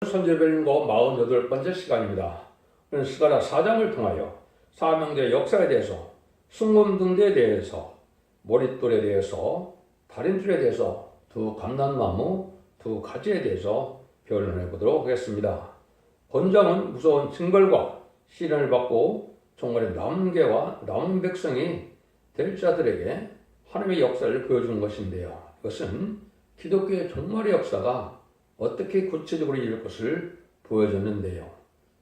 선제별인고 48번째 시간입니다. 오늘 스가랴 4장을 통하여 사명대 역사에 대해서, 순금등대에 대해서, 머릿돌에 대해서, 달인줄에 대해서, 두 감람나무, 두 가지에 대해서 변론해 보도록 하겠습니다. 본장은 무서운 징벌과 시련을 받고 종말의 남은 남은 백성이 될 자들에게 하나님의 역사를 보여주는 것인데요. 이것은 기독교의 종말의 역사가 어떻게 구체적으로 이룰 것을 보여줬는데요.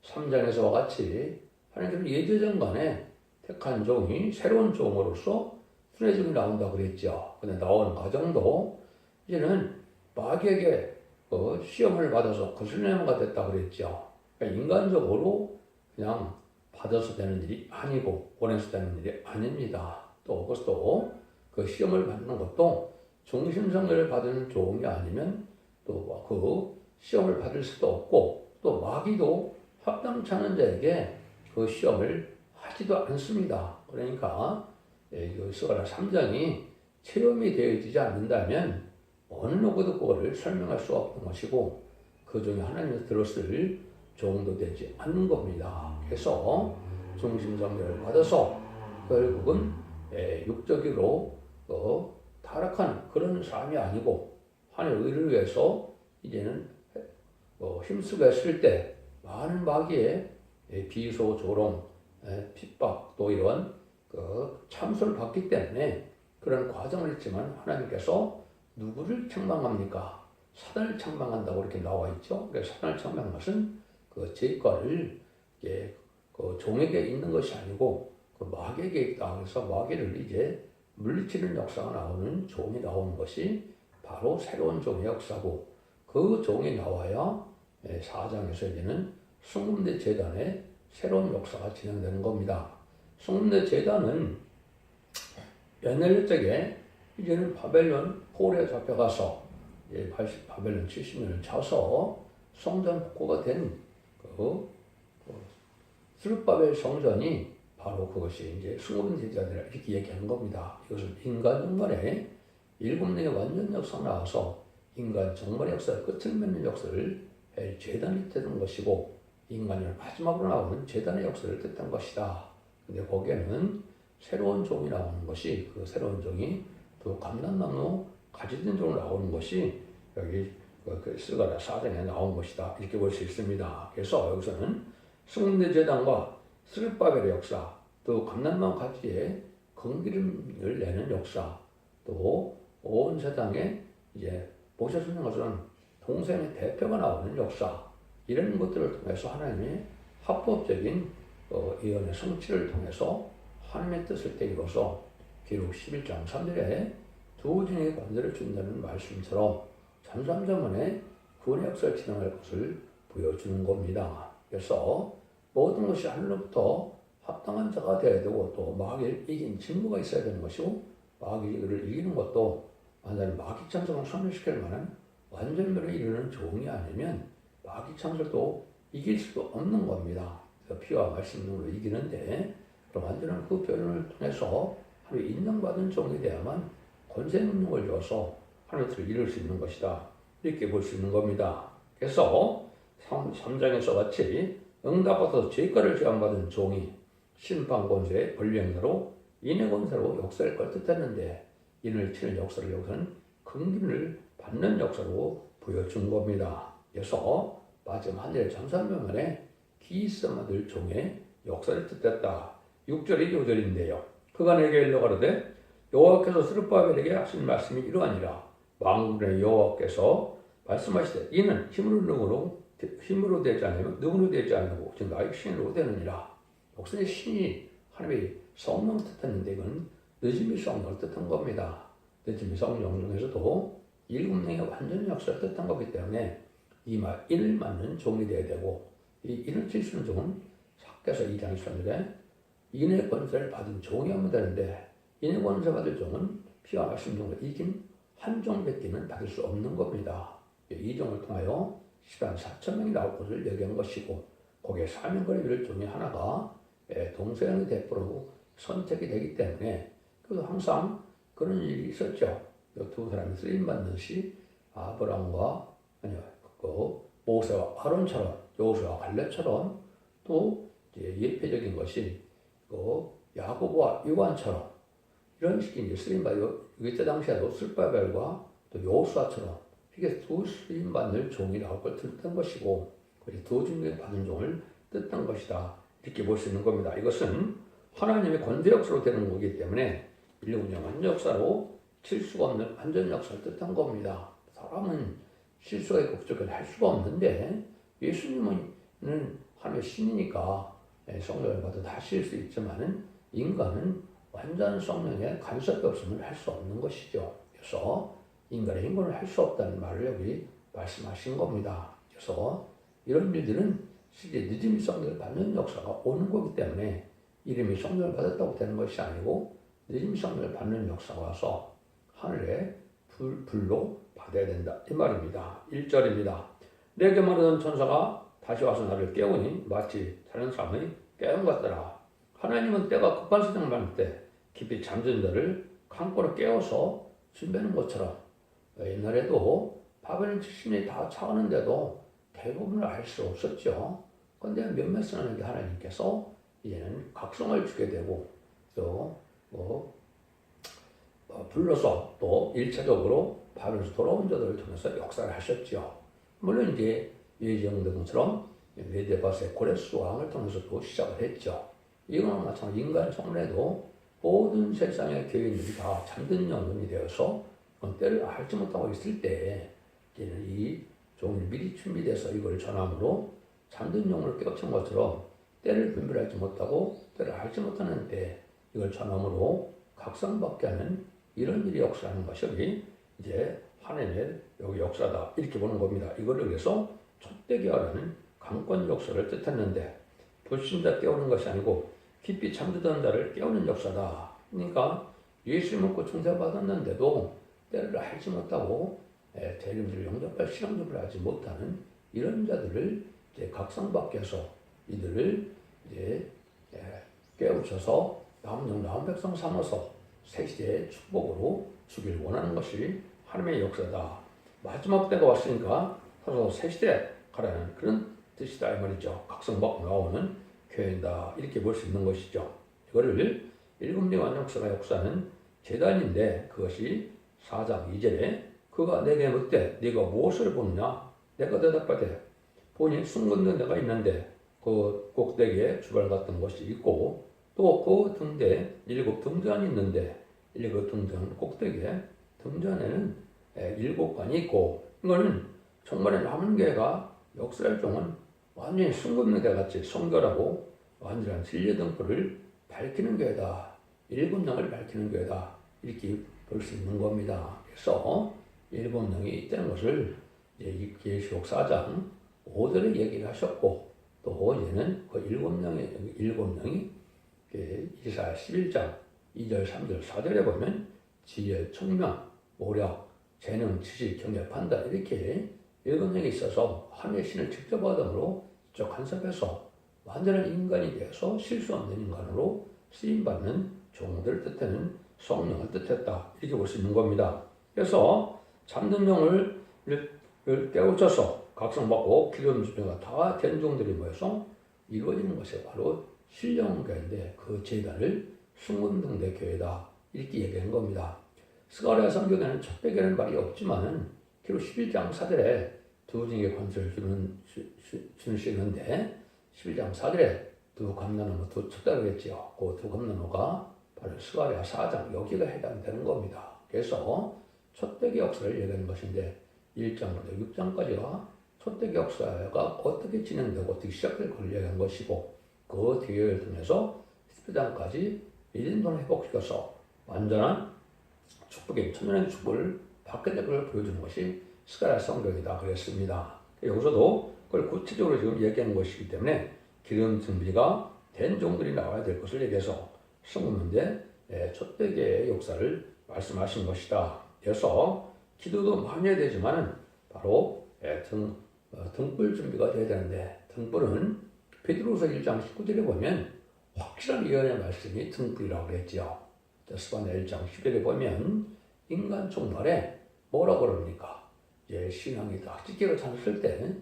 3장에서와 같이 하나님께서 예제장간에 택한 종이 새로운 종으로서 순회종이 나온다고 그랬죠. 근데 나오는 과정도 이제는 마귀에게 시험을 받아서 거슬림가 됐다고 그랬죠. 그러니까 인간적으로 그냥 받아서 되는 일이 아니고 원해서 되는 일이 아닙니다. 또 그것도 그 시험을 받는 것도 중심성을 받은 종이 아니면 또 그 시험을 받을 수도 없고, 또 마귀도 합당치 않은 자에게 그 시험을 하지도 않습니다. 그러니까 스가랴 3장이 체험이 되어지지 않는다면 어느 누구도 그거를 설명할 수 없는 것이고, 그 중에 하나님께서 들었을 종도 되지 않는 겁니다. 그래서 중심성결을 받아서 결국은 육적으로 타락한 그런 삶이 아니고 하나님의 의를 위해서 이제는 힘쓰고 했을 때 많은 마귀의 비소, 조롱, 핍박 또 이런 참소를 받기 때문에 그런 과정을 했지만, 하나님께서 누구를 책망합니까? 사단을 책망한다고 이렇게 나와 있죠. 그래서 사단을 책망한 것은 그 죄과를 그 종에게 있는 것이 아니고 그 마귀에게 있다. 그래서 마귀를 이제 물리치는 역사가 나오는 종이 나오는 것이 바로 새로운 종의 역사고, 그 종이 나와야 4장에서 이제는 순금대 제단의 새로운 역사가 진행되는 겁니다. 순금대 제단은 옛날 적에 이제는 바벨론 포로에 잡혀가서 바벨론 70년을 차서 성전 복구가 된 스룹바벨 성전이 바로 그것이 이제 순금대 제단이라 이렇게 얘기하는 겁니다. 이것은 인간 정말에 7명의 완전 역사가 나와서 인간 정말 역사의 끝을 맺는 역사를 제단이 뜻한 것이고, 인간이 마지막으로 나오는 제단의 역사를 뜻한 것이다. 근데 거기에는 새로운 종이 나오는 것이, 그 새로운 종이 또 감람나무 가지된 종으로 나오는 것이 여기 스가랴 4장에 나온 것이다. 이렇게 볼 수 있습니다. 그래서 여기서는 순금대 제단과 스룹바벨의 역사, 또 감람나무 가지에 건기름을 내는 역사, 또 온 세상에 이제 보셔주는 것은 동생의 대표가 나오는 역사, 이런 것들을 통해서 하나님의 합법적인 예언의 성취를 통해서 하나님의 뜻을 이루어서 기록 11장 3절에 두 증의 관절을 준다는 말씀처럼 잠잠자문에 구원의 역사를 진행할 것을 보여주는 겁니다. 그래서 모든 것이 하늘로부터 합당한 자가 되어야 되고, 또 마귀를 이긴 친구가 있어야 되는 것이고, 마귀를 이기는 것도 완전히 마귀 창성을 소멸시킬 만한 완전멸에 이르는 종이 아니면 마귀 창설도 이길 수도 없는 겁니다. 그래서 피와 말씀으로 이기는데, 그럼 완전한 그 변론을 통해서 하나님 인정받은 종이 되야만 권세 능력을 줘서 하나님의 뜻을 이룰 수 있는 것이다. 이렇게 볼 수 있는 겁니다. 그래서 3장에서 같이 응답받아서 죄가를 제한받은 종이 심판 권세의 권리행사로 인의 권세로 역사를 걸 뜻했는데, 인을 치는 역사를 여기서는 긍휼을 받는 역사로 보여준 겁니다. 그래서 마지막 하늘의 전산명만에 기있음을 늘 종의 역사를 뜻했다. 6절이 5절인데요. 그가 내게 일러 가로되 여호와께서 스룹바벨에게 하신 말씀이 이러하니라. 만군의 여호와께서 말씀하시되 이는 힘으로 되지 않으면 능으로 되지 않고 즉 나의 신으로 되느니라. 역사의 신이 하나님의 성령 뜻했는데, 이건 늦음이 성령을 뜻한 겁니다. 늦음이 성령 중에서도 7명의 완전 역사를 뜻한 거기 때문에 인을 맞는 종이 되어야 되고, 이 인을 치시는 종은 사께서 2장 23절에 인의 권세를 받은 종이 하면 되는데, 인의 권세 받을 종은 피와 말씀 종을 이긴 한 종밖에는 받을 수 없는 겁니다. 이 종을 통하여 시간 4,000명이 나올 것을 얘기한 것이고, 거기에 사명거리 이룰 종이 하나가 동서양의 대표로 선택이 되기 때문에, 그래도 항상 그런 일이 있었죠. 두 사람이 쓰임받는 시 아브라함과 모세와 아론처럼, 여호수아와 갈렙처럼, 또 이제 예표적인 것이 그 야고보와 요한처럼 이런 식의 이제 쓰임받은, 이때 당시에도 스룹바벨과 또 여호수아처럼 이게 두 쓰임받는 종이라고 걸 뜻한 것이고, 두 중에 받은 종을 뜻한 것이다, 이렇게 볼 수 있는 겁니다. 이것은 하나님의 권세 역사로 되는 거기 때문에 일곱령 완전 역사로 칠 수가 없는 완전 역사를 뜻한 겁니다. 사람은 실수가 있고 부족을 할 수가 없는데, 예수님은 하나님의 신이니까 성령을 받아 다 하실 수 있지만은 인간은 완전 성령의 간섭이 없으면 할 수 없는 것이죠. 그래서 인간의 행동을 할 수 없다는 말을 여기 말씀하신 겁니다. 그래서 이런 일들은 실제 늦은 성령을 받는 역사가 오는 거기 때문에 이름이 성령을 받았다고 되는 것이 아니고, 늦은 성령을 받는 역사가 와서 하늘의 불로 받아야 된다, 이 말입니다. 1절입니다. 내게 말하던 천사가 다시 와서 나를 깨우니 마치 자는 사람의 깨움 같더라. 하나님은 때가 급한 사정을 받을 때 깊이 잠든 자를 강권을 깨워서 준비하는 것처럼, 옛날에도 바벨론 출신이 다 차가는데도 대부분을 알 수 없었죠. 그런데 몇몇은 하나님께서 이제는 각성을 주게 되고, 또 불러서 또 1차적으로 바벨론에서 돌아온 자들을 통해서 역사를 하셨죠. 물론 이제 예정등처럼 메데바스의 고레스 왕을 통해서도 시작을 했죠. 이거는 마찬가지 인간 성례도 모든 세상의 교인들이 다 잠든 영혼이 되어서 때를 알지 못하고 있을 때, 이제는 이 종이 미리 준비돼서 이걸 전함으로 잠든 영혼을 깨우친 것처럼 때를 분별하지 못하고 때를 알지 못하는 때 이걸 전함으로 각성받게 하는 이런 일이 역사하는 것이 이제 하나님의 여기 역사다, 이렇게 보는 겁니다. 이거를 그래서 촛대기하라는 강권 역사를 뜻했는데, 불신자 깨우는 것이 아니고 깊이 잠드던 자를 깨우는 역사다. 그러니까 예수 믿고 중생받았는데도 때를 알지 못하고 대림들을 영접할 신앙접을 하지 못하는 이런 자들을 이제 각성받게 해서 이들을 이제 깨우쳐서 남은 백성 삼아서 새시대의 축복으로 주길 원하는 것이 하나님의 역사다. 마지막 때가 왔으니까 서서 새시대 가라는 그런 뜻이다, 이 말이죠. 각성받고 나오는 교회다, 이렇게 볼 수 있는 것이죠. 이거를 일곱령 완전역사가 역사는 제단인데, 그것이 4장 2절에 그가 내게 묻되 네가 무엇을 보느냐? 내가 대답하되 보니 숭근된 데가 있는데 그 꼭대기에 주발 같은 것이 있고, 또 그 등대에 7 등잔이 있는데 7 등잔 꼭대기에 등잔에는 7관이 있고, 이거는 정말에 남은 교회가 역사할 종은 완전히 숭근된 데 같이 성결하고 완전한 진리의 등불을 밝히는 교회다, 7영을 밝히는 교회다, 이렇게 볼 수 있는 겁니다. 그래서 7영이 있다는 것을 이제 계시록 4장 5절에 얘기를 하셨고, 또 이제는 그 7영이 이사야 11장 2절, 3절, 4절에 보면 지혜, 총명, 모력, 재능, 지식, 경외, 판단, 이렇게 7영이 있어서 하늘의 신을 직접 받음으로 직접 간섭해서 완전한 인간이 되어서 실수 없는 인간으로 쓰임받는 종들을 뜻하는 성령을 뜻했다, 이렇게 볼 수 있는 겁니다. 그래서 잠든 영을 깨우쳐서 각성받고 기름 준비가 다 된 종들이 모여서 이루어지는 것이 바로 신령교회인데, 그 제단을 숭근등대 교회다, 이렇게 얘기한 겁니다. 스가랴 성경에는 촛대기라는 말이 없지만은 기록 11장 4절에 두 증의 권세를 주는 시는데, 11장 4절에 두 감나무, 두 촛대를 했지요. 그 두 감나무가 바로 스가랴 4장 여기가 해당되는 겁니다. 그래서 촛대기 역사를 얘기하는 것인데, 1장부터 6장까지가 촛대기 역사가 어떻게 진행되고 어떻게 시작될 것을 얘기한 것이고, 그 뒤를 통해서 10장까지 1년 동안 회복시켜서 완전한 축복의 천년의 축복을 받게 될 것을 보여주는 것이 스가랴 성경이다 그랬습니다. 여기서도 그걸 구체적으로 지금 얘기하는 것이기 때문에 기름 준비가 된 종들이 나와야 될 것을 얘기해서 성문인데 촛대기의 역사를 말씀하신 것이다. 그래서 기도도 많이 해야 되지만 바로 등불 준비가 돼야 되는데, 등불은 베드로서 1장 19절에 보면 확실한 예언의 말씀이 등불이라고 그랬지요. 스바냐 1장 10절에 보면 인간 종말에 뭐라고 그럽니까? 이제 신앙이 다 찢기를 찾았을 때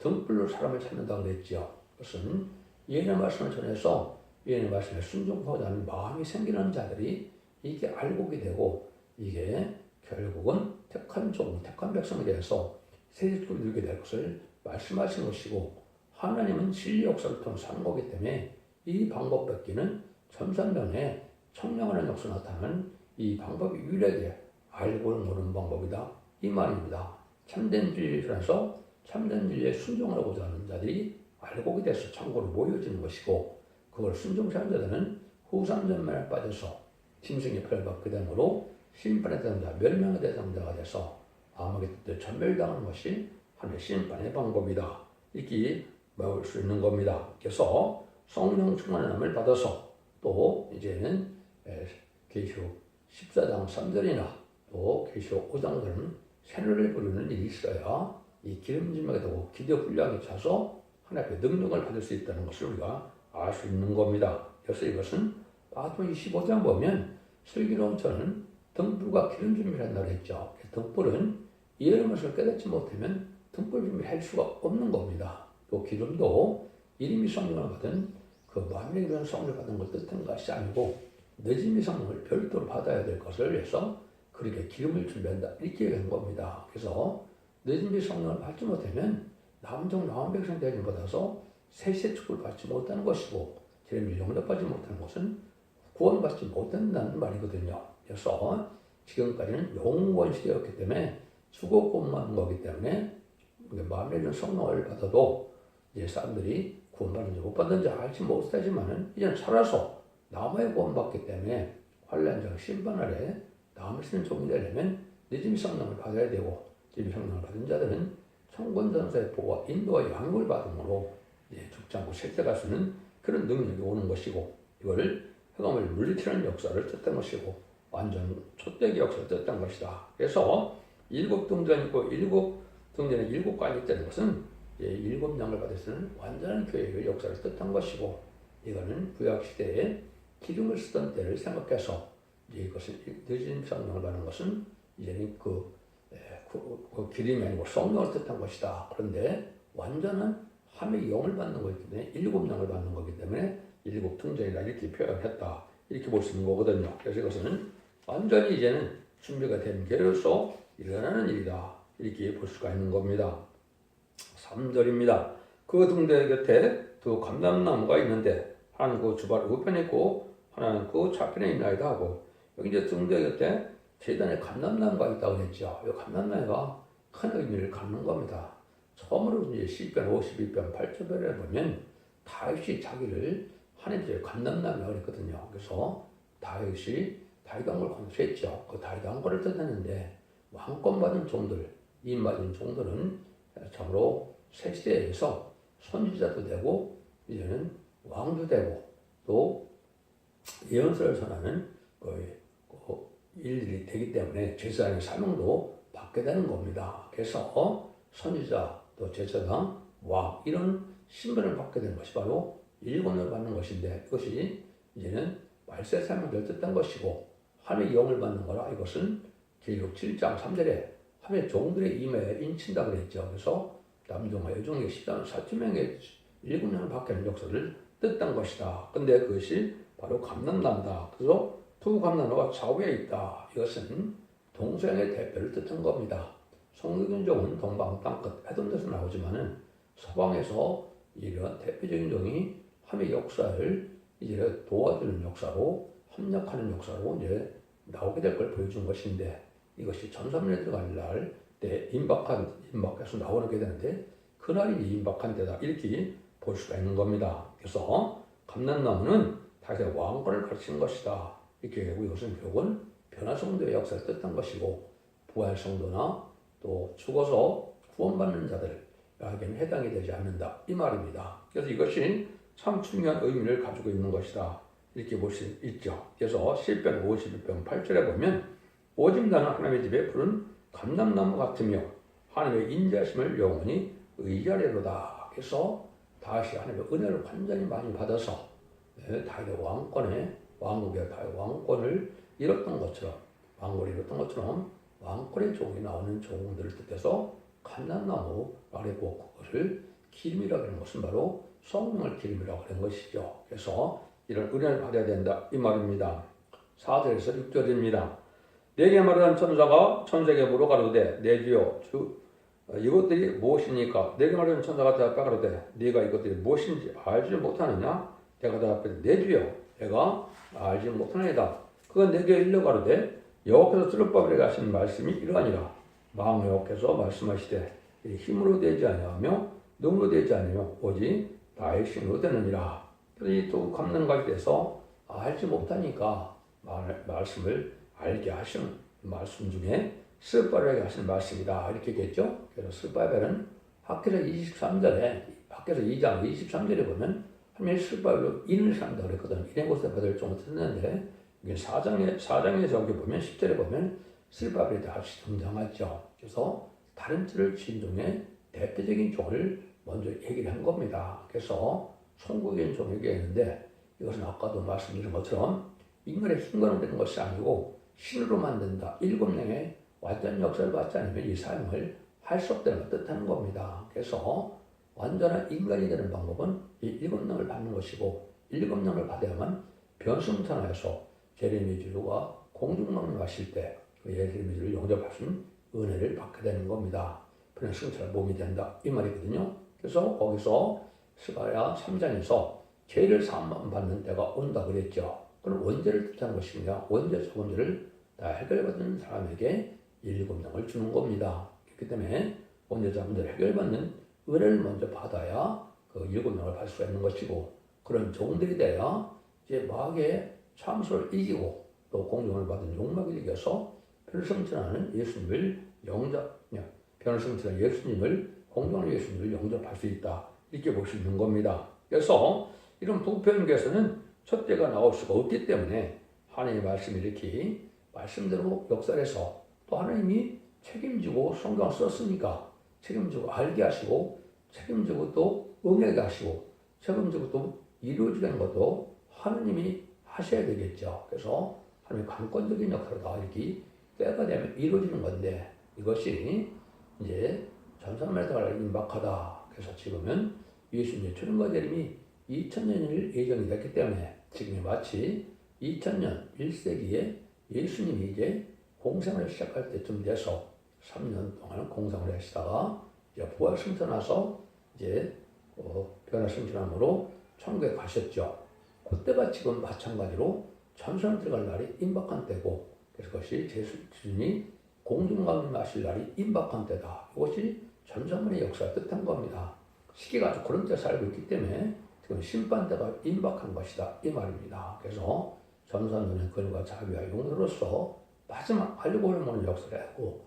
등불로 사람을 찾는다고 그랬지요. 그것은 예언의 말씀을 전해서 예언의 말씀에 순종하고자 하는 마음이 생기는 자들이 이게 알고게 되고 이게 결국은 택한 종, 택한 백성에 대해서 세습을 누리게 될 것을 말씀하신 것이고 하나님은 진리 역사를 통해서 하는 거기 때문에 이 방법 뺏기는 천산면에 청량하는 역사 나타나는 이 방법이 유일하게 알고는 모르는 방법이다. 이 말입니다. 참된 진리에서 참된 진리에 순종하고자 하는 자들이 알고게 돼서 참고로 모여지는 것이고 그걸 순종치 않는 자들은 후산전면에 빠져서 짐승의 표를 받게 되므로 심판의 대상자, 멸망의 대상자가 돼서 암흑의 뜻에 전멸당하는 것이 하나님의 심판의 방법이다. 이렇게 배울 수 있는 겁니다. 그래서 성령 충만함을 받아서 또 이제는 계시록 14장 3절이나 또 계시록 5장들은 새노래를 부르는 일이 있어야 이 기름짐하게 되고 기대 훈련에 차서 하나님의 능력을 받을 수 있다는 것을 우리가 알 수 있는 겁니다. 그래서 이것은 마태복음 25장 보면 슬기로운 저는 등불과 기름 준비를 한다고 했죠. 등불은 예언의 말씀을 깨닫지 못하면 등불 준비할 수가 없는 겁니다. 또 기름도 이름이 성령을 받은 그 만민에 이르는 성령을 받은 걸 뜻한 것이 아니고 늦음이 성령을 별도로 받아야 될 것을 위해서 그렇게 기름을 준비한다 이렇게 얘기한 겁니다. 그래서 늦음이 성령을 받지 못하면 남종 남은 백성 대접을 받아서 세세 축복을 받지 못하는 것이고 제일 용납받지 못하는 것은 구원받지 못한다는 말이거든요. 그래서 지금까지는 영원 시대였기 때문에 죽어 구원받는 거기 때문에 마음에 있는 성령을 받아도 이제 사람들이 구원받는지 못 받는지 알지 못하지만은 이제는 살아서 남아야 구원받기 때문에 환란장 심판 아래 남을 쓰는 종이 되려면 늦은 성령을 받아야 되고 늦은 성령을 받은 자들은 천군전사의 보호와 인도와 양육을 받음으로 죽지 않고 실제갈 수 있는 그런 능력이 오는 것이고 이걸 흑암을 물리치는 역사를 뜻한 것이고 완전 촛대기 역사를 뜻한 것이다. 그래서 일곱 등전이 있고 일곱 등전에 일곱 관이 있다는 것은 일곱 양을 받을 수 있는 완전한 교회의 역사를 뜻한 것이고 이거는 구약시대에 기름을 쓰던 때를 생각해서 이것은 늦은 성령을 받는 것은 이제는 그 기름이 아니고 성령을 뜻한 것이다. 그런데 완전한 함의 영을 받는 거기 때문에 일곱 양을 받는 거기 때문에 일곱 등전이라 이렇게 표현했다. 이렇게 볼 수 있는 거거든요. 그래서 이것은 완전히 이제는 준비가 된 계로서 일어나는 일이다. 이렇게 볼 수가 있는 겁니다. 3절입니다. 그 등대 곁에 두 감람나무가 있는데 하나는 그 주발 우편에 있고 하나는 그 좌편에 있나이다 하고 여기 이제 등대 곁에 제단에 감람나무가 있다고 했죠. 이 감람나무가 큰 의미를 갖는 겁니다. 처음으로 이제 시편 52편 8절에 보면 다윗이 자기를 하나님의 감람나무라고 그랬거든요. 그래서 다윗이 다윗왕을 건설했죠. 그 다윗왕권을 뜻하는데 왕권 받은 종들, 임 받은 종들은 참으로 새 시대에서 선지자도 되고 이제는 왕도 되고 또 예언서를 전하는 일들이 되기 때문에 제사장의 사명도 받게 되는 겁니다. 그래서 선지자 또 제사장 왕 이런 신분을 받게 되는 것이 바로 일권을 받는 것인데 이것이 이제는 말세 사명을 뜻한 것이고 하나님의 영을 받는 거라 이것은 계시록 7장 3절에 하나님의 종들의 임에 인친다 그랬죠. 그래서 남종과 여종의 시장 4천명의 일곱 년을 받게 하는 역사를 뜻한 것이다. 근데 그것이 바로 감람나무다. 그래서 두 감람나무가 좌우에 있다. 이것은 동서양의 대표를 뜻한 겁니다. 성경적인 종은 동방 땅끝 해동돼서 나오지만은 서방에서 이런 대표적인 종이 하나님의 역사를 이제 도와주는 역사로 협력하는 역사로 이제 나오게 될 걸 보여준 것인데 이것이 전삼년에 들어갈 날 때 임박해서 나오게 되는데 그날이 임박한 때다 이렇게 볼 수가 있는 겁니다. 그래서 감람나무는 다윗의 왕권을 가르치는 것이다 이렇게 되고 이것은 결국은 변화성도의 역사를 뜻한 것이고 부활성도나 또 죽어서 구원받는 자들에게는 해당이 되지 않는다 이 말입니다. 그래서 이것이 참 중요한 의미를 가지고 있는 것이다 이렇게 볼 수 있죠. 그래서 시편 51편 8절에 보면 오직 나는 하나님의 집에 푸른 감람나무 같으며 하나님의 인자심을 영원히 의지하리로다. 그래서 다시 하나님의 은혜를 완전히 많이 받아서 다윗의 왕권에 왕국의 다윗 왕권을 잃었던 것처럼 왕권을 잃었던 것처럼 왕권의 종이 나오는 종들을 뜻해서 감람나무라고 했고 그것을 기름이라고 하는 것은 바로 성령을 기름이라고 하는 것이죠. 그래서 이런 은혜를 받아야 된다 이 말입니다. 4절에서 6절입니다. 내게 말하는 천사가 천사에게 물어 가로되 내 주여 주 이것들이 무엇이니까? 내게 말하는 천사가 대답하여 가로되 네가 이것들이 무엇인지 알지 못하느냐? 내가 대답하되 내 주여 내가 알지 못하나이다. 그가 내게 일러 가로되 여호와께서 스룹바벨에게 하신 말씀이 이러하니라. 마음의 여호와께서 말씀하시되 힘으로 되지 아니하며 능으로 되지 아니하며 오직 나의 신으로 되느니라. 그래서 이 두 감능각에 대해서 알지 못하니까 말씀을 알게 하시는 말씀 중에 스룹바벨에게 하시는 말씀이다 이렇게 얘기했죠. 그래서 스룹바벨은 학개서 23절에 학개서 2장 23절에 보면 하나님이 스룹바벨로 인을 산다 그랬거든. 인의 곳에 받을 종을 썼는데 이게 4장에서 여기 보면 10절에 보면 스룹바벨이 다시 등장하죠. 그래서 다른 뜰을 지은 종의 대표적인 종을 먼저 얘기를 한 겁니다. 그래서 송구적인 종 얘기했는데 이것은 아까도 말씀드린 것처럼 인간의 힘으로 되는 것이 아니고 신으로 만든다. 7명의 완전 역사를 받지 않으면 이 사용을 할 수 없다는 뜻하는 겁니다. 그래서 완전한 인간이 되는 방법은 이 7명을 받는 것이고 7명을 받아야만 변승천하여서 제레미주가 공중망을 마실 때 그 제레미주를 영접할 수 있는 은혜를 받게 되는 겁니다. 변승천한 몸이 된다 이 말이거든요. 그래서 거기서 스가랴 3장에서 죄를 사함 받는 때가 온다 그랬죠. 그럼 원죄를 뜻하는 것이냐? 원죄 소원죄를 다 해결받는 사람에게 7명을 주는 겁니다. 그렇기 때문에 원죄자 문제를 해결받는 은혜를 먼저 받아야 그 7명을 받을 수가 있는 것이고 그런 종들이 돼야 이제 마귀의 참소를 이기고 또 공정을 받은 욕망을 이겨서 변성천하는 예수님을 변성천하는 예수님을 공정한 예수님을 영접할 수 있다 이렇게 볼 수 있는 겁니다. 그래서 이런 부편에서는 첫째가 나올 수가 없기 때문에 하나님의 말씀이 이렇게 말씀대로 역사해서 또 하나님이 책임지고 성경을 썼으니까 책임지고 알게 하시고 책임지고 또 응하게 하시고 책임지고 또 이루어지는 것도 하나님이 하셔야 되겠죠. 그래서 하나님의 관건적인 역할을 다 이렇게 때가 되면 이루어지는 건데 이것이 이제 전산말다가 임박하다. 그래서 지금은 예수님의 출현과 재림이 2000년일 예정이 됐기 때문에 지금이 마치 2000년 1세기에 예수님이 이제 공생을 시작할 때쯤 돼서 3년 동안 공생을 하시다가 이제 부활 승천하서 이제 변화 승천함으로 천국에 가셨죠. 그때가 지금 마찬가지로 천사는 들어갈 날이 임박한 때고 그래서 그것이 예수님이 공중강림 하실 날이 임박한 때다. 이것이 전산문의 역사를 뜻한 겁니다. 시기가 아주 그런 때 살고 있기 때문에 지금 심판 때가 임박한 것이다 이 말입니다. 그래서 전산문의 권위와 자비와 용서로서 마지막 알고 보는 역사를 하고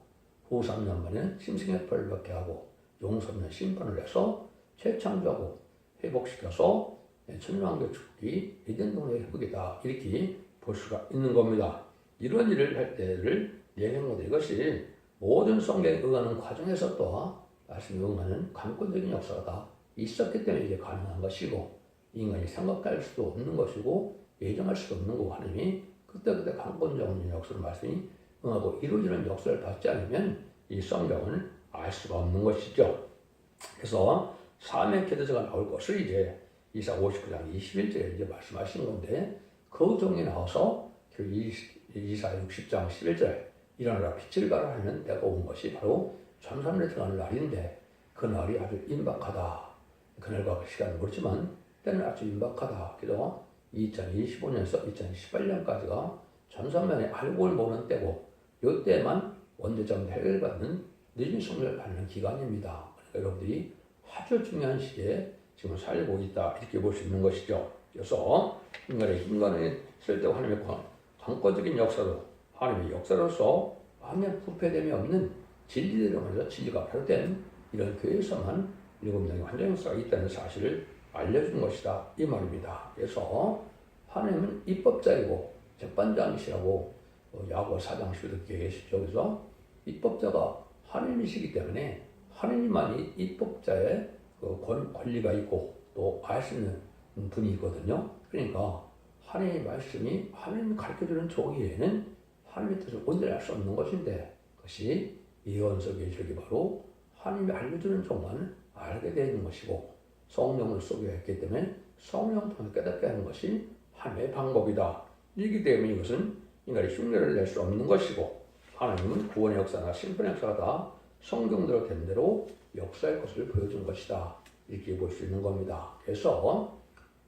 후 3년 만에 심승의 벌을 받게 하고 용서는 심판을 해서 재창조하고 회복시켜서 천년왕국 축기 에덴 동네의 회복이다 이렇게 볼 수가 있는 겁니다. 이런 일을 할 때를 얘기하는 것도 이것이 모든 성경에 응하는 과정에서 또 말씀에 응하는 관건적인 역사가 다 있었기 때문에 이게 가능한 것이고 인간이 생각할 수도 없는 것이고 예정할 수도 없는 거고 하나님이 그때그때 관건적인 역사를 말씀이 응하고 이루어지는 역사를 받지 않으면 이 성경을 알 수가 없는 것이죠. 그래서 삶의 계도자가 나올 것을 이제 이사 59장 21절에 이제 말씀하신 건데 그 종이 나와서 이사 60장 11절에 일어나라 빛을 발하라 하는 때가 온 것이 바로 천삼일에 들어가는 날인데 그 날이 아주 임박하다. 그날과 그 시간은 모르지만 때는 아주 임박하다. 그래서 2025년에서 2018년까지가 전산면에 알고 보는 때고 이때만 원죄점 해결받는 늦은 승리를 받는 기간입니다. 그러니까 여러분들이 아주 중요한 시기에 지금 살고 있다 이렇게 볼 수 있는 것이죠. 그래서 인간의 쓸데고 하나님의 관건적인 역사로 하나님의 역사로서 아무 부패됨이 없는 진리대로 말해서 진리가 발효된 이런 교회에서만 7명의 완전 역사가 있다는 사실을 알려준 것이다 이 말입니다. 그래서 하나님은 입법자이고 재판장이시라고 야고보 4장 10절에 계시죠. 그래서 입법자가 하나님이시기 때문에 하나님만이 입법자의 그 권리가 있고 또 알 수 있는 분이거든요. 그러니까 하나님의 말씀이 하나님이 가르쳐주는 종이에는 하나님의 뜻을 온전히 알 수 없는 것인데 그것이 예언서 계시록이 바로 하나님이 알려주는 종만 알게 되는 것이고 성령을 쏘게 했기 때문에 성령 통해 깨닫게 하는 것이 하나님의 방법이다. 이기 때문에 이것은 인간이 흉내를 낼 수 없는 것이고 하나님은 구원의 역사나 심판의 역사가 다 성경대로 된 대로 역사의 것을 보여준 것이다. 이렇게 볼 수 있는 겁니다. 그래서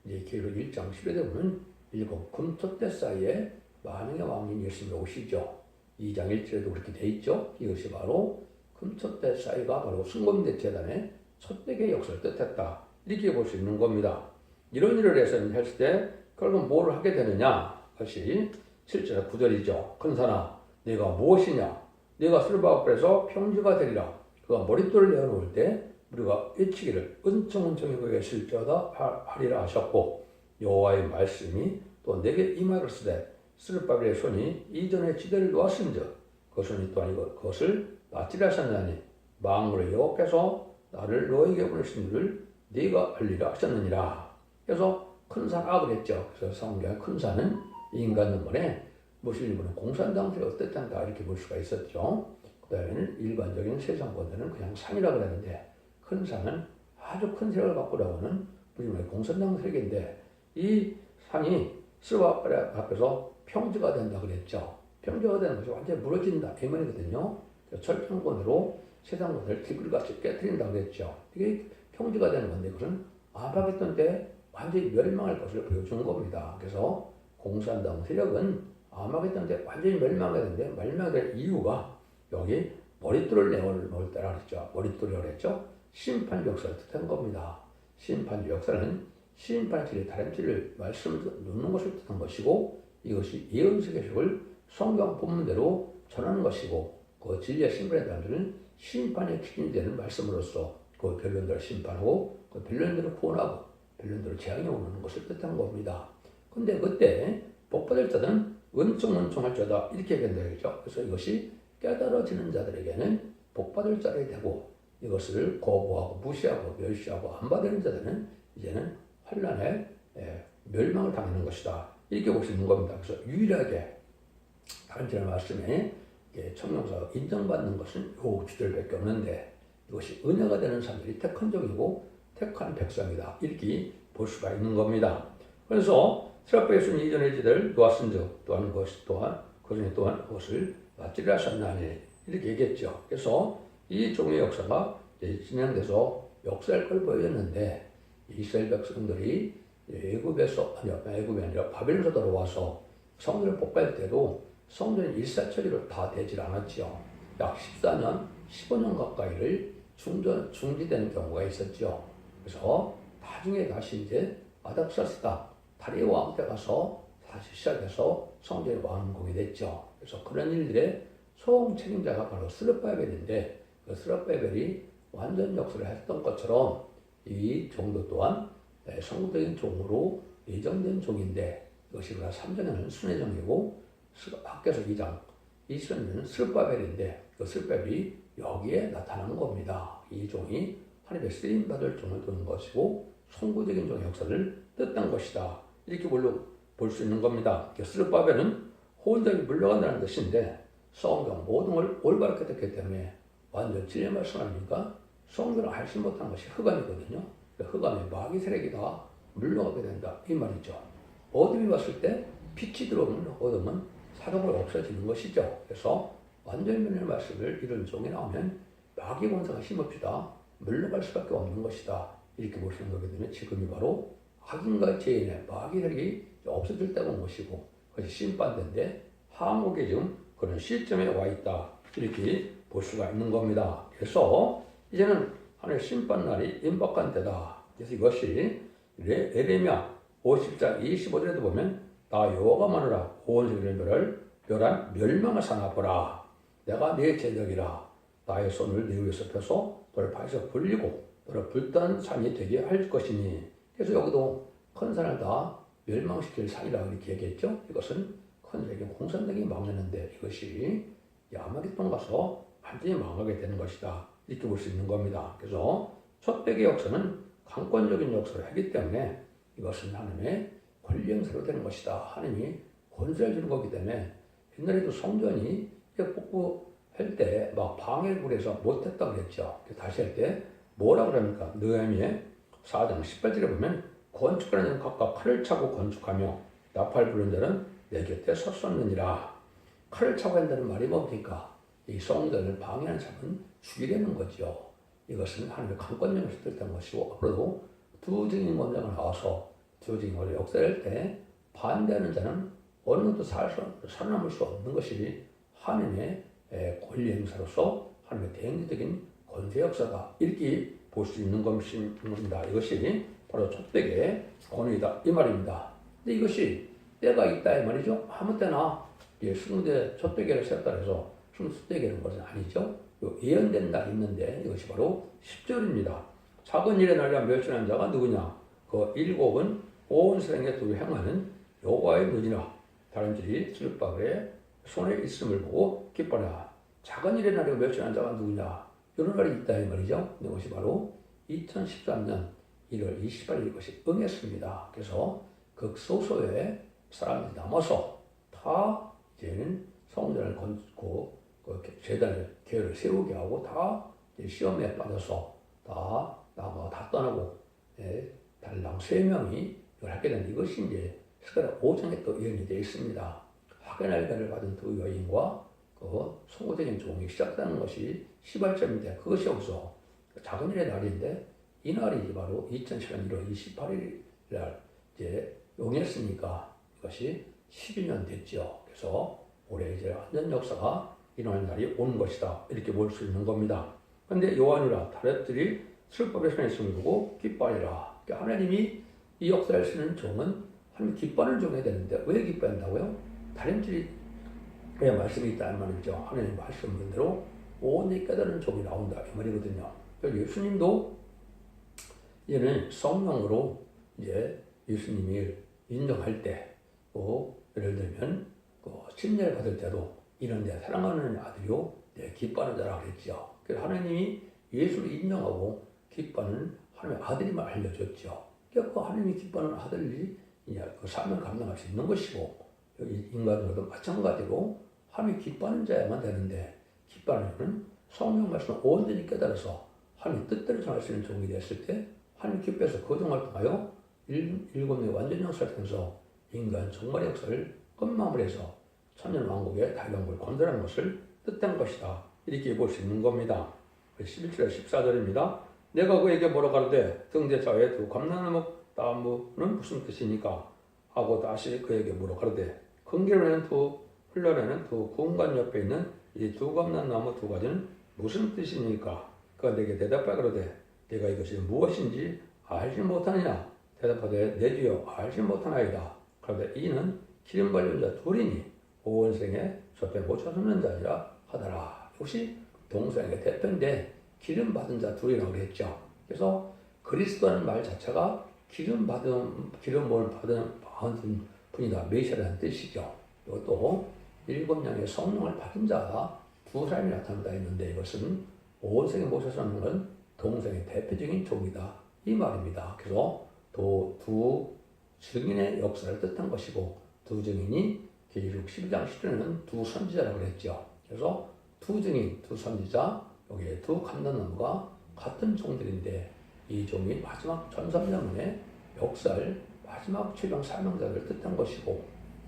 이제 계시록 1장 10에 보면 일곱 금토 때 사이에 만왕의 왕인 예수님이 오시죠. 2장 1절에도 그렇게 돼 있죠. 이것이 바로 금토 때 사이가 바로 순금대 재단의 첫 대의 역사를 뜻했다. 이렇게 볼 수 있는 겁니다. 이런 일을 해서 했을 때 결국 뭐를 하게 되느냐? 그것이 7절 9절이죠. 큰사나 네가 무엇이냐? 네가 스룹바벨에서 평지가 되리라. 그가 머릿돌을 내어놓을 때 우리가 외치기를 은총은총이 그에게 실저하다 하리라 하셨고 여호와의 말씀이 또 내게 임하를 쓰되 스룹바벨의 손이 이전에 지대를 놓았은즉 그 손이 또한 그것을 낫지라 하셨나니 만물의 여호와께서 나를 너에게 보내신 줄을 네가 알리라 하셨느니라. 그래서 큰 산아 그랬죠. 그래서 성경의 큰 산은 인간 눈물에 무슬림은 공산당들이 어땠단가 이렇게 볼 수가 있었죠. 그 다음에는 일반적인 세상 본대는 그냥 산이라 그랬는데 큰 산은 아주 큰 세력을 갖고 나오는 무슬림의 공산당 세력인데 이 산이 스바벨 앞에서 평지가 된다 그랬죠. 평지가 되는 것이 완전히 무너진다 이 말이거든요. 철평권으로 세상 것을 기굴같이 깨뜨린다 그랬죠. 이게 평지가 되는 건데 그것은 아마겟돈 때 완전히 멸망할 것을 보여주는 겁니다. 그래서 공산당 세력은 아마겟돈 때 완전히 멸망해야 되는데 멸망될 이유가 여기 머릿돌을 내놓을 때라 그랬죠. 머릿돌이라고 그랬죠. 심판 역사를 뜻한 겁니다. 심판 역사는 심판의 질의 다름질을 말씀을 놓는 것을 뜻한 것이고 이것이 예언서계식을 성경 본문대로 전하는 것이고 그 진리의 심판의 다름질은 심판의 기준이 되는 말씀으로서 그 변론들을 심판하고 그 변론들을 구원하고 변론대로 재앙이 오는 것을 뜻한 겁니다. 근데 그때 복받을 자들은 은총할 자다 이렇게 얘기한다죠. 그래서 이것이 깨달아지는 자들에게는 복받을 자들이 되고 이것을 거부하고 무시하고 멸시하고 안 받는 자들은 이제는 환란에 멸망을 당하는 것이다. 이렇게 볼 수 있는 겁니다. 그래서 유일하게 다른 지난 말씀에 청명사가 인정받는 것은 요 주절밖에 없는데 이것이 은혜가 되는 사람들이 택한 종이고 택한 백성이다. 이렇게 볼 수가 있는 겁니다. 그래서 스라프에서는 이전의 지대를 놓았은즉 또한 그것이 또한 그것이 또한 그것을 낫지를 하셨나니 이렇게 얘기했죠. 그래서 이 종의 역사가 진행돼서 역사할 걸 보였는데 이스라엘 백성들이 애굽이 아니라 바벨론에서 들어와서 성전을 복구할 때도 성전이 일사천리로 다 되질 않았죠. 약 14년, 15년 가까이를 중지되는 경우가 있었죠. 그래서 나중에 다시 이제 아닥사스다 다리의 왕 때 가서 다시 시작해서 성전이 완공이 됐죠. 그래서 그런 일들의 총 책임자가 바로 스룹바벨인데 그 스룹바벨이 완전 역사를 했던 것처럼 이 종도 또한 성공적인 종으로 예정된 종인데 이것이 그러나 3장에는 순회종이고 학개서 2장 이 순회는 스룹바벨인데 그 스룹바벨이 여기에 나타나는 겁니다. 이 종이 하나님의 쓰임받을 종을 두는 것이고 선구적인 종의 역사를 뜻한 것이다. 이렇게 볼 수 있는 겁니다. 스룹바벨은 혼자이 물러간다는 뜻인데 성경 모든 걸 올바르게 듣기 때문에 완전 진리의 말씀 아닙니까? 성경을 알지 못한 것이 흑암이거든요. 흑암의 마귀 세력이다 물러가게 된다 이 말이죠. 어둠이 왔을 때 빛이 들어오면 어둠은 사정을 없어지는 것이죠. 그래서 완전면의 말씀을 이런 종이 나오면 마귀 권세가 힘없이다 물러갈 수밖에 없는 것이다. 이렇게 보시는 거기 때문에 지금이 바로 악인과 죄인의 마귀 세력이 없어질 때가 온 것이고 그것이 심판대인데 한국에 지금 그런 시점에 와 있다. 이렇게 볼 수가 있는 겁니다. 그래서 이제는 하나님의 심판날이 임박한 때다. 그래서 이것이 에레미야 50장 25절에도 보면 나 여호와가 마누라 온 세계를 멸한 멸망을 사나보라. 내가 네 제적이라. 나의 손을 네 위에서 펴서 너를 발에서 불리고 너를 불던 산이 되게 할 것이니. 그래서 여기도 큰 산을 다 멸망시킬 산이라고 이렇게 얘기했죠. 이것은 큰 세계 공산당이 망했는데 이것이 야마기돈 가서 완전히 망하게 되는 것이다. 이렇게 볼 수 있는 겁니다. 그래서 첫 백의 역사는 강권적인 역사를 하기 때문에 이것은 하나님의 권리 행사로 되는 것이다. 하나님이 권세를 주는 거기 때문에 옛날에도 성전이 복구할 때 막 방해를 해서 못했다고 그랬죠. 다시 할 때 뭐라 그럽니까? 느헤미야 4장 18절에 보면 건축하는 자는 각각 칼을 차고 건축하며 나팔 부는 자는 내 곁에 섰었느니라. 칼을 차고 한다는 말이 뭡니까? 이 성전을 방해하는 자는 죽이려는 거죠. 이것은 하나님의 강권력을 뜻한 것이고 앞으로도 두 증인 권자가 나와서 두 증인을 역사할 때 반대하는 자는 어느 정도 살아남을 수 없는 것이 하나님의 권리 행사로서 하나님의 대행적인 권세 역사다. 이렇게 볼 수 있는 것입니다. 이것이 바로 촛대기의 권위다. 이 말입니다. 근데 이것이 때가 있다 이 말이죠. 아무 때나 순대 촛대기를 세웠다 해서 순대기는 것은 아니죠. 예언된 날이 있는데 이것이 바로 10절입니다. 작은 일에 날려 멸시하는 자가 누구냐? 그 일곱은 온 세상에 두 행하는 여호와의 눈이라. 다람쥐이 들밥에 손에 있음을 보고 기뻐라. 작은 일에 날려 멸시하는 자가 누구냐? 이런 날이 있다 이 말이죠. 이것이 바로 2013년 1월 28일 것이 응했습니다. 그래서 극소소의 사람들이 남아서 다 이제는 성전을 건축고 재단을 계획을 세우게 하고 다 시험에 빠져서 다 떠나고 달랑 3명이 이걸 하게 된 이것이 이제 스가랴 5장에 또 예언이 되어 있습니다. 화개날개를 받은 두 여인과 그 소고적인 종이 시작되는 것이 18절인데 그것이 없어 작은 일의 날인데 이 날이 바로 2010년 1월 28일 날 이제 용했으니까 이것이 12년 됐죠. 그래서 올해 이제 완전 역사가 일어날 날이 오는 것이다. 이렇게 볼 수 있는 겁니다. 그런데 요한이라 다렛들이 술법의 손에 있음을 보고 기뻐하리라. 그러니까 하나님이 이 역사를 쓰는 종은 하나님 기뻐하는 종이 되는데 왜 기뻐한다고요? 다림질이 왜 말씀이 있다는 말이죠. 하나님 말씀인 대로 온전히 깨달은 종이 나온다 이 말이거든요. 예수님도 이제는 성령으로 이제 예수님이 인정할 때, 예를 들면 침례를 받을 때도 이런 데 사랑하는 아들이요, 내 기뻐하는 자라 그랬죠. 그래서 하나님이 예수를 인정하고 기뻐하는 하나님의 아들임을 알려줬죠. 그러니까 하나님이 기뻐하는 아들이 이제 그 사명을 감당할 수 있는 것이고 인간들도 마찬가지로 하나님이 기뻐하는 자야만 되는데 기뻐하는 자는 성령 말씀을 온전히 깨달아서 하나님 뜻대로 전할 수 있는 종이 됐을 때 하나님 기뻐해서 그 종을 통하여 일곱 명의 완전 역사를 통해서 인간 종말의 역사를 끝마무리해서 천년왕국의 다윗왕국을 건설하는 것을 뜻한 것이다. 이렇게 볼 수 있는 겁니다. 11절에 14절입니다. 내가 그에게 뭐라 가르되 등대자에 두 감람나무 나무는 무슨 뜻이니까 하고 다시 그에게 물어 가르되 근기로는 두 흘러내는 두 공간 옆에 있는 이 두 감람나무 두 가지는 무슨 뜻이니까 그가 내게 대답하여 가르되 내가 이것이 무엇인지 알지 못하느냐 대답하되 내 주여 알지 못하나이다. 그런데 이는 기름 발린 자 둘이니 온 생에 젖배 못 찾는 자니라 하더라. 이것이 동성애의 대표인데 기름 받은 자 둘이라고 했죠. 그래서 그리스도라는 말 자체가 기름을 받은 분이다. 메시아라는 뜻이죠. 이것도 7명의 성령을 받은 자가 두 사람이 나타난다 했는데 이것은 온 생에 못 찾는 건 동성의 대표적인 종이다. 이 말입니다. 그래서 또 두 증인의 역사를 뜻한 것이고 두 증인이 계시록 12장 10절에는 두 선지자라고 했죠. 그래서 두 증인, 두 선지자, 여기에 두 감람나무가 같은 종들인데 이 종이 마지막 전삼년의 역사를 마지막 최종 사명자를 뜻한 것이고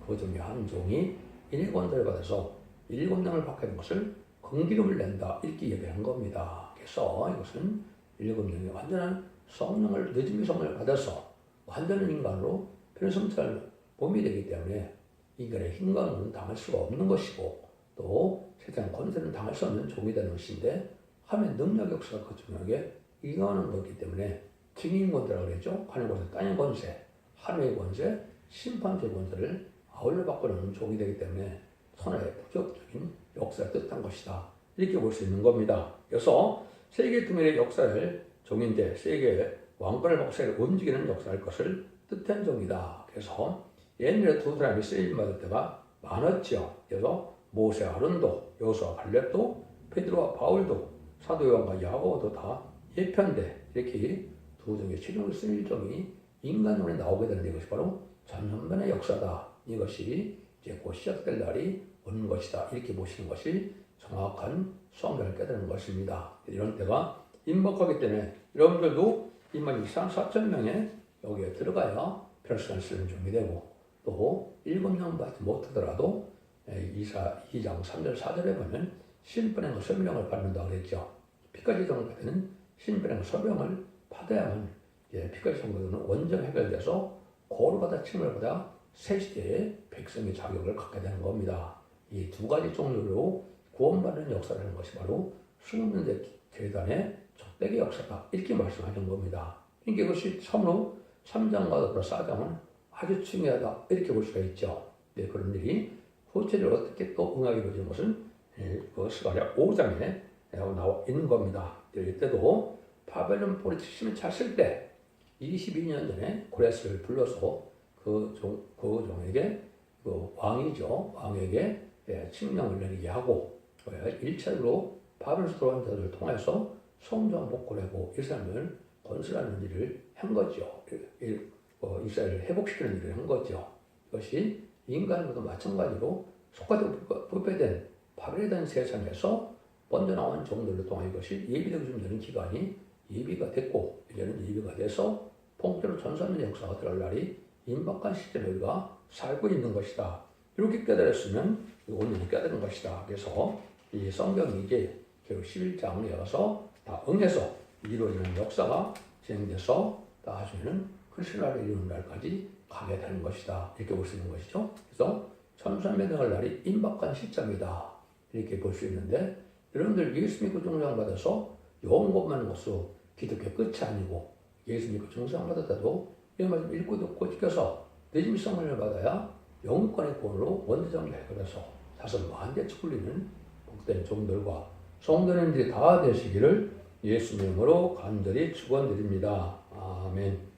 그 중에 한 종이 인권자를 받아서 7명을 받게 된 것을 긍기름을 낸다 이렇게 얘기한 겁니다. 그래서 이것은 7명의 완전한 성령을 늦음의 성령을 받아서 완전한 인간으로 편성될 몸이 되기 때문에 인간의 힘과는 당할 수가 없는 것이고 또 세상 권세는 당할 수 없는 종이 되는 것인데 하나님의 능력 역사가 그 중요하게 이용하는 거기 때문에 증인 권세라고 그랬죠. 하나님의 권세, 땅의 권세, 하나님의 권세, 심판의 권세를 아울러 바꾸는 종이 되기 때문에 선의 부적적인 역사를 뜻한 것이다. 이렇게 볼 수 있는 겁니다. 그래서 세계 통일의 역사를 종인데 세계의 왕권을 박사를 움직이는 역사할 것을 뜻한 종이다. 그래서 옛날에 두 사람이 쓰임 받을 때가 많았죠. 그래서 모세 아론도 여호수아 갈렙도 베드로와 바울도 사도 요한과 야고보도 다 예편대 이렇게 두 종의 최종을 쓰임 종이 인간론에 나오게 되는 이것이 바로 전천변의 역사다. 이것이 이제 곧 시작될 날이 오는 것이다. 이렇게 보시는 것이 정확한 성경을 깨달은 것입니다. 이런 때가 임박하기 때문에 여러분들도 24,000명에 여기에 들어가야 혈관 쓰는 준비 되고 또 7명 받지 못하더라도 이사 2장 3절 4절에 보면 신분행과 서명을 받는다고 그랬죠. 피까지 정도는 신분행과 서명을 받아야만 피까지 정도는 원전 해결돼서 고루받아 칭을 받아 새 시대의 백성의 자격을 갖게 되는 겁니다. 이 두 가지 종류로 구원받는 역사라는 것이 바로 수문대 재단의 족대기 역사다 이렇게 말씀하는 겁니다. 그러니까 이것이 참으로 3장과 4장은 아주 중요하다 이렇게 볼 수가 있죠. 네, 그런 일이 후체를 어떻게 또 응하게 되는 것은 그 스가랴 5장에 나와 있는 겁니다. 이때도 바벨론 폴이 70년 찼을 때 22년 전에 고레스를 불러서 그 종에게 그 왕에게 칙령을 내리게 하고 1차로 바벨론에서 돌아온 자들을 통해서 성전 복구를 하고 이스라엘을 건설하는 일을 한 거죠. 이스라엘을 회복시키는 일을 한 거죠. 이것이 인간과도 마찬가지로 속가되고 부패된 바벨론 세상에서 먼저 나온 종들을 통한 이것이 예비되고 좀 되는 기간이 예비가 됐고 이제는 예비가 돼서 본격적으로 전산의 역사가 들어갈 날이 임박한 시점에 우리가 살고 있는 것이다. 이렇게 깨달았으면 오늘이 깨달은 것이다. 그래서 이 성경이 이제 결국 11장에 와서 다 응해서 이루어지는 역사가 진행돼서 나중에는 크리스마스를 이루는 날까지 가게 되는 것이다. 이렇게 볼 수 있는 것이죠. 그래서 천사매당할 날이 임박한 시점이다. 이렇게 볼 수 있는데 여러분들 예수 믿고 정상받아서 영원 것만 것으로 기독교 끝이 아니고 예수 믿고 정상받았다도 이 말씀 읽고 듣고 지켜서 내심 성령을 받아야 영권의 구원으로 원대정을 해결해서 사실 완전히 굴리는 복된 종들과 성도님들이 다 되시기를 예수님으로 간절히 축원드립니다. 아멘.